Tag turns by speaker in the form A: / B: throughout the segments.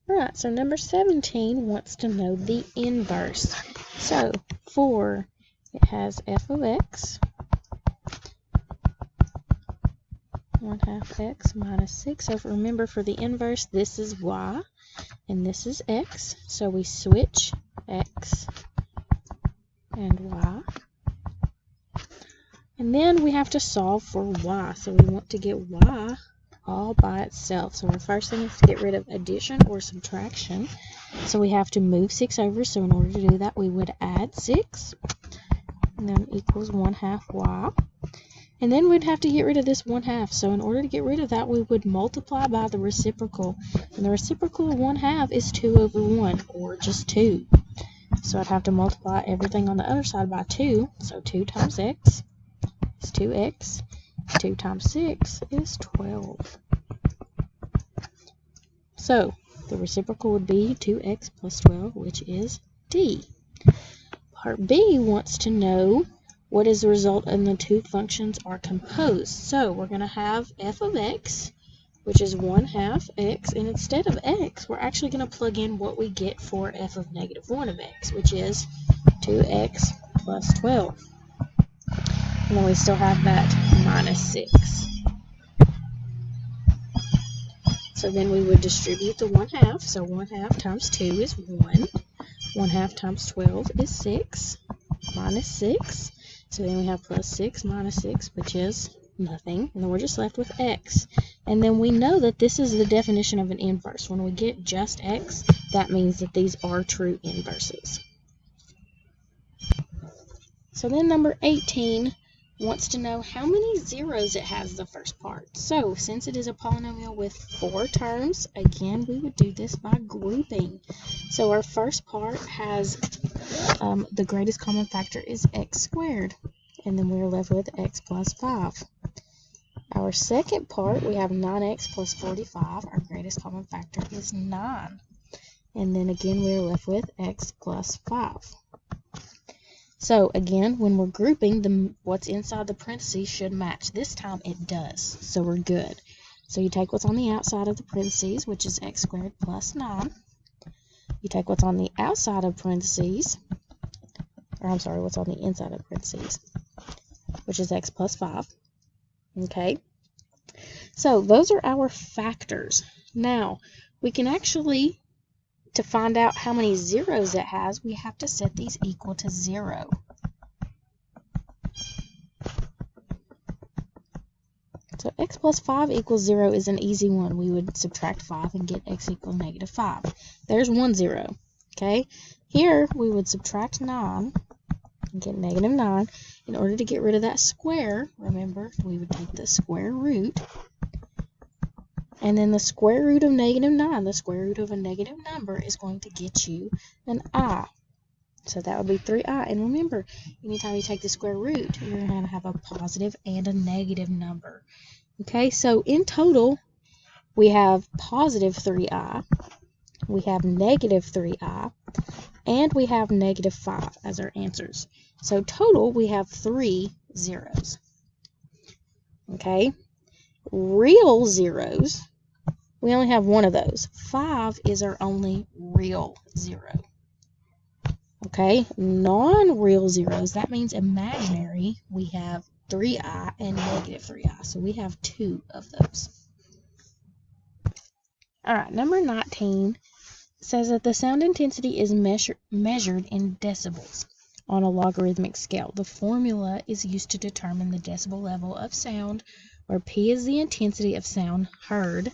A: Alright, so number 17 wants to know the inverse. So, for it has f of x, 1/2 x minus 6. So remember, for the inverse, this is y, and this is x. So we switch x and y. And then we have to solve for y. So we want to get y all by itself. So our first thing is to get rid of addition or subtraction. So we have to move 6 over. So in order to do that, we would add 6. And then equals 1/2 y. And then we'd have to get rid of this 1/2. So in order to get rid of that, we would multiply by the reciprocal. And the reciprocal of 1/2 is 2 over 1, or just 2. So I'd have to multiply everything on the other side by 2. So 2 times x is 2x. 2 times 6 is 12. So the reciprocal would be 2x plus 12, which is d. Part B wants to know what is the result when the two functions are composed. So we're going to have f of x, which is 1/2 x, and instead of x, we're actually going to plug in what we get for f of -1 of x, which is 2x plus 12. And then we still have that minus 6. So then we would distribute the 1/2. So 1/2 times 2 is 1. 1/2 times 12 is 6, minus 6. So then we have plus 6 minus 6, which is nothing. And then we're just left with x. And then we know that this is the definition of an inverse. When we get just x, that means that these are true inverses. So then number 18 wants to know how many zeros it has the first part. So since it is a polynomial with 4 terms, again, we would do this by grouping. So our first part has the greatest common factor is x squared, and then we're left with x plus 5. Our second part, we have 9x plus 45. Our greatest common factor is 9. And then again, we're left with x plus 5. So again, when we're grouping, what's inside the parentheses should match. This time it does, so we're good. So you take what's on the outside of the parentheses, which is x squared plus 9. You take what's on the outside of parentheses, or I'm sorry, what's on the inside of parentheses, which is x plus 5. Okay? So those are our factors. Now, we can actually, to find out how many zeros it has, we have to set these equal to 0. So x plus 5 equals 0 is an easy one. We would subtract 5 and get x equals -5. There's 1 0. Okay? Here, we would subtract 9 and get -9. In order to get rid of that square, remember, we would take the square root. And then the square root of -9, the square root of a negative number, is going to get you an I. So that would be 3i. And remember, anytime you take the square root, you're going to have a positive and a negative number. Okay, so in total, we have positive 3i, we have negative 3i, and we have -5 as our answers. So total, we have 3 zeros. Okay, real zeros, we only have one of those. 5 is our only real zero. Okay, non-real zeros, that means imaginary, we have 3i and -3i. So we have 2 of those. All right, number 19 says that the sound intensity is measured in decibels on a logarithmic scale. The formula is used to determine the decibel level of sound, where P is the intensity of sound heard,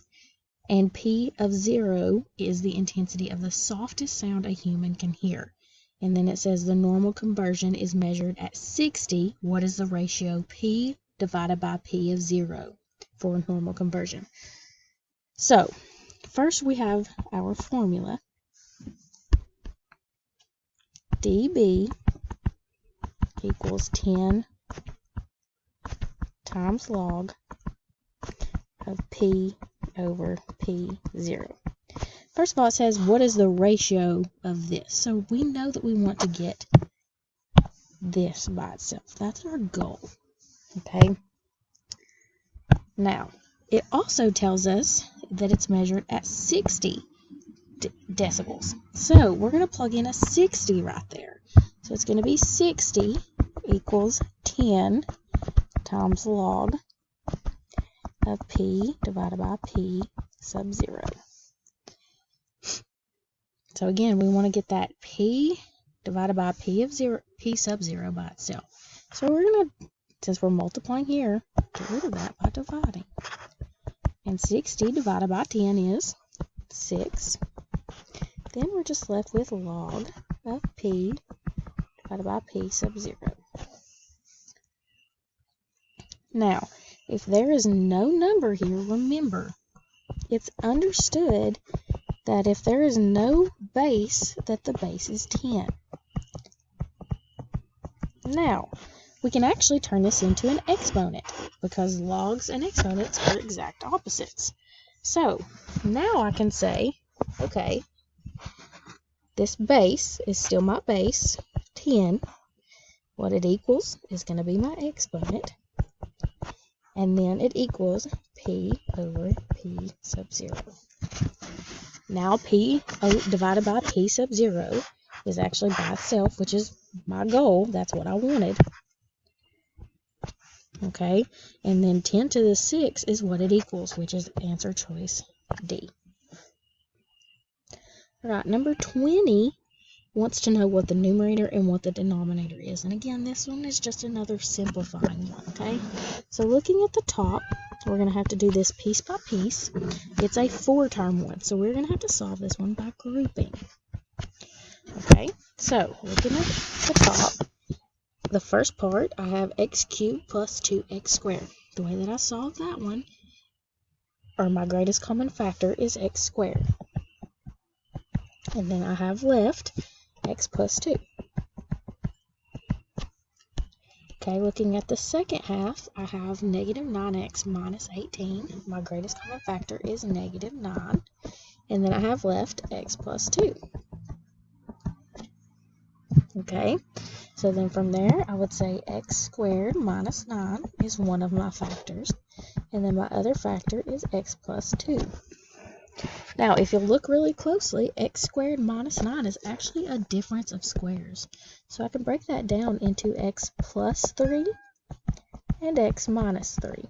A: and P of 0 is the intensity of the softest sound a human can hear. And then it says the normal conversion is measured at 60. What is the ratio P divided by P of 0 for normal conversion? So, first we have our formula. dB equals 10 times log of P over P0. First of all, it says, what is the ratio of this? So we know that we want to get this by itself. That's our goal. Okay? Now, it also tells us that it's measured at 60. decibels. So we're going to plug in a 60 right there. So it's going to be 60 equals 10 times log of P divided by P sub 0. So again, we want to get that P divided by P sub 0 by itself. So we're going to, since we're multiplying here, get rid of that by dividing. And 60 divided by 10 is 6. Then we're just left with log of P divided by P sub 0. Now, if there is no number here, remember, it's understood that if there is no base, that the base is 10. Now, we can actually turn this into an exponent because logs and exponents are exact opposites. So, now I can say, okay, this base is still my base, 10. What it equals is going to be my exponent. And then it equals P over P sub 0. Now P divided by P sub 0 is actually by itself, which is my goal. That's what I wanted. Okay, and then 10 to the 6 is what it equals, which is answer choice D. All right, number 20 wants to know what the numerator and what the denominator is. And again, this one is just another simplifying one, okay? So looking at the top, we're going to have to do this piece by piece. It's a 4-term one, so we're going to have to solve this one by grouping. Okay, so looking at the top, the first part, I have x cubed plus 2x squared. The way that I solve that one, or my greatest common factor, is x squared. And then I have left x plus 2. Okay, looking at the second half, I have negative 9x minus 18. My greatest common factor is negative 9. And then I have left x plus 2. Okay, so then from there, I would say x squared minus 9 is one of my factors. And then my other factor is x plus 2. Now, if you look really closely, x squared minus 9 is actually a difference of squares. So I can break that down into x plus 3 and x minus 3.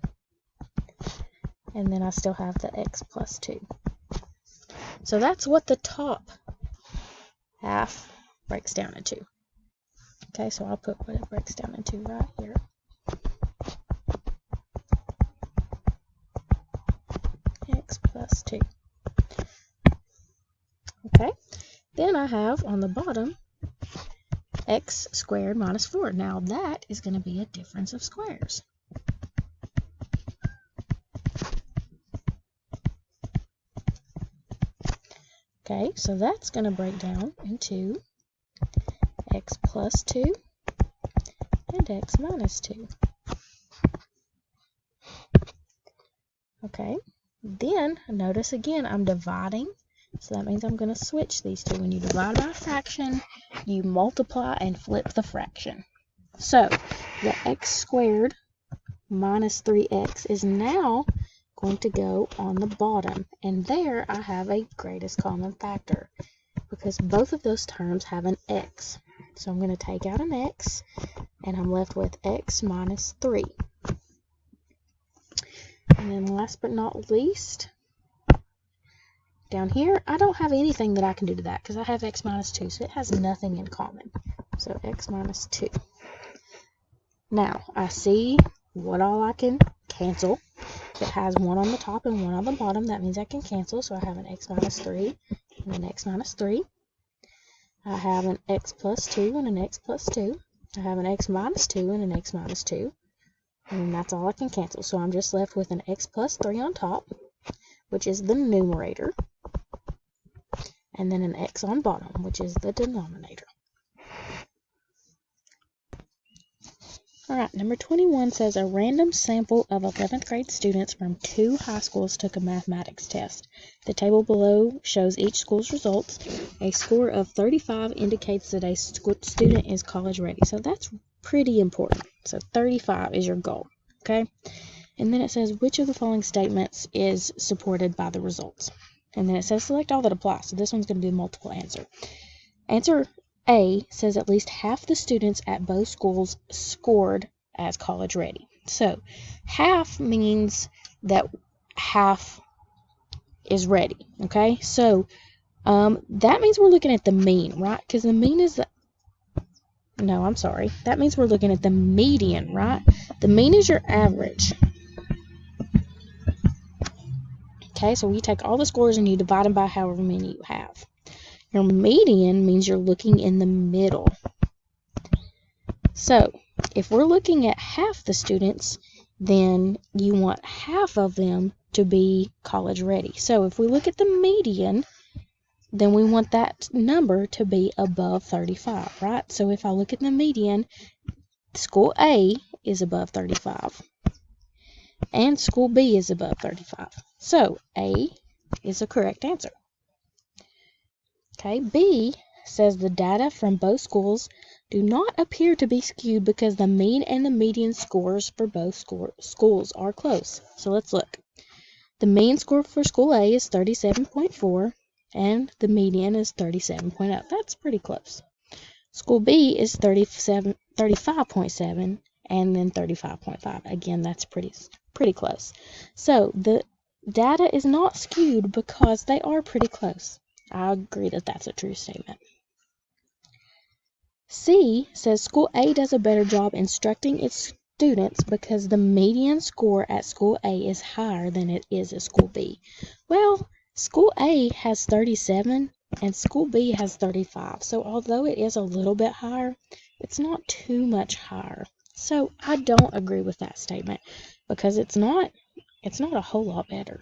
A: And then I still have the x plus 2. So that's what the top half breaks down into. Okay, so I'll put what it breaks down into right here. X plus 2. Okay, then I have on the bottom x squared minus 4. Now that is going to be a difference of squares. Okay, so that's going to break down into x plus 2 and x minus 2. Okay, then notice again I'm dividing. So that means I'm going to switch these two. When you divide by a fraction, you multiply and flip the fraction. So the x squared minus 3x is now going to go on the bottom. And there I have a greatest common factor because both of those terms have an x. So I'm going to take out an x and I'm left with x minus 3. And then last but not least, down here, I don't have anything that I can do to that because I have x minus 2, so it has nothing in common. So x minus 2. Now, I see what all I can cancel. If it has one on the top and one on the bottom, that means I can cancel. So I have an x minus 3 and an x minus 3. I have an x plus 2 and an x plus 2. I have an x minus 2 and an x minus 2. And that's all I can cancel. So I'm just left with an x plus 3 on top, which is the numerator. And then an x on bottom, which is the denominator. Alright, number 21 says a random sample of 11th grade students from 2 high schools took a mathematics test. The table below shows each school's results. A score of 35 indicates that a student is college ready. So that's pretty important. So 35 is your goal, okay? And then it says which of the following statements is supported by the results. And then it says select all that apply. So this one's going to be a multiple answer. Answer A says at least half the students at both schools scored as college ready. So half means that half is ready. Okay, so that means we're looking at the mean, right? Because the mean is that means we're looking at the median, right? The mean is your average. Okay, so you take all the scores and you divide them by however many you have. Your median means you're looking in the middle. So if we're looking at half the students, then you want half of them to be college ready. So if we look at the median, then we want that number to be above 35, right? So if I look at the median, school A is above 35 and school B is above 35. So A is the correct answer. Okay, B says the data from both schools do not appear to be skewed because the mean and the median scores for both schools are close. So let's look. The mean score for school A is 37.4 and the median is 37.0. That's pretty close. School B is 35.7 and then 35.5. Again, that's pretty close. So the data is not skewed because they are pretty close. I agree that that's a true statement. C says school A does a better job instructing its students because the median score at school A is higher than it is at school B. Well, school A has 37 and school B has 35. So although it is a little bit higher, it's not too much higher. So I don't agree with that statement because it's not a whole lot better.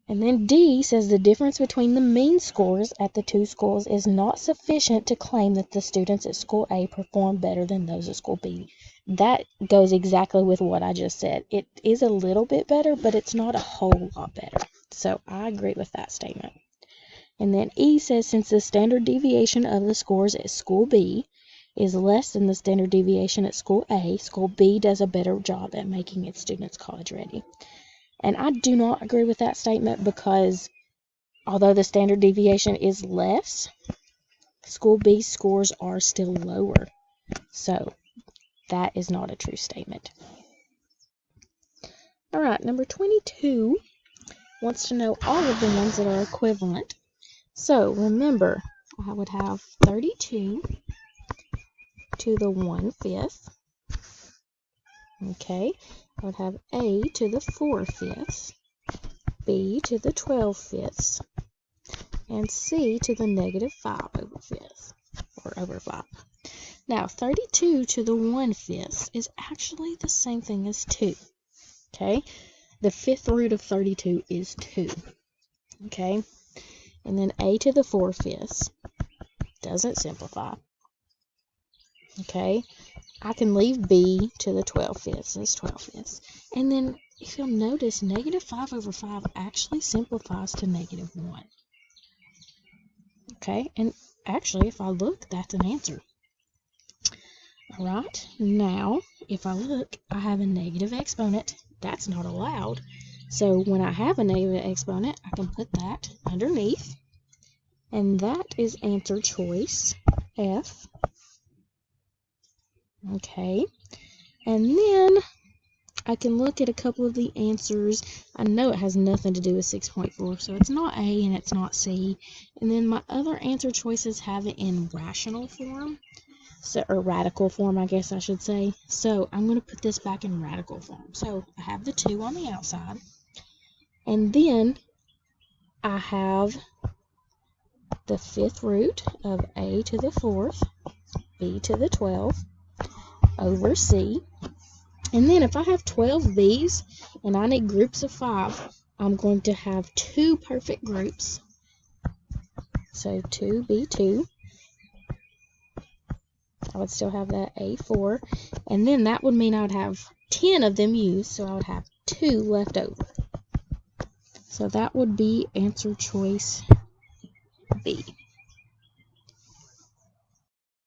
A: And then D says the difference between the mean scores at the two schools is not sufficient to claim that the students at school A perform better than those at school B. That goes exactly with what I just said. It is a little bit better, but it's not a whole lot better. So I agree with that statement. And then E says since the standard deviation of the scores at school B is less than the standard deviation at school A, school B does a better job at making its students college ready. And I do not agree with that statement because although the standard deviation is less, school B's scores are still lower. So that is not a true statement. All right, number 22 wants to know all of the ones that are equivalent. So remember, I would have 32 to the 1/5. Okay, I would have A to the 4/5, B to the 12/5, and C to the -5/5, or over 5. Now, 32 to the 1/5 is actually the same thing as 2. Okay, the 5th root of 32 is 2. Okay, and then A to the 4/5 doesn't simplify. Okay, I can leave B to the 12/5 as 12/5. And then if you'll notice, -5/5 actually simplifies to -1. Okay, and actually, if I look, that's an answer. All right, now, if I look, I have a negative exponent. That's not allowed. So when I have a negative exponent, I can put that underneath. And that is answer choice F. Okay, and then I can look at a couple of the answers. I know it has nothing to do with 6.4, so it's not A and it's not C. And then my other answer choices have it in rational form, or radical form, I guess I should say. So I'm going to put this back in radical form. So I have the 2 on the outside, and then I have the 5th root of A to the 4th, B to the 12, over C. And then if I have 12 B's and I need groups of 5, I'm going to have 2 perfect groups. So 2B2. I would still have that A4. And then that would mean I would have 10 of them used, so I would have 2 left over. So that would be answer choice B.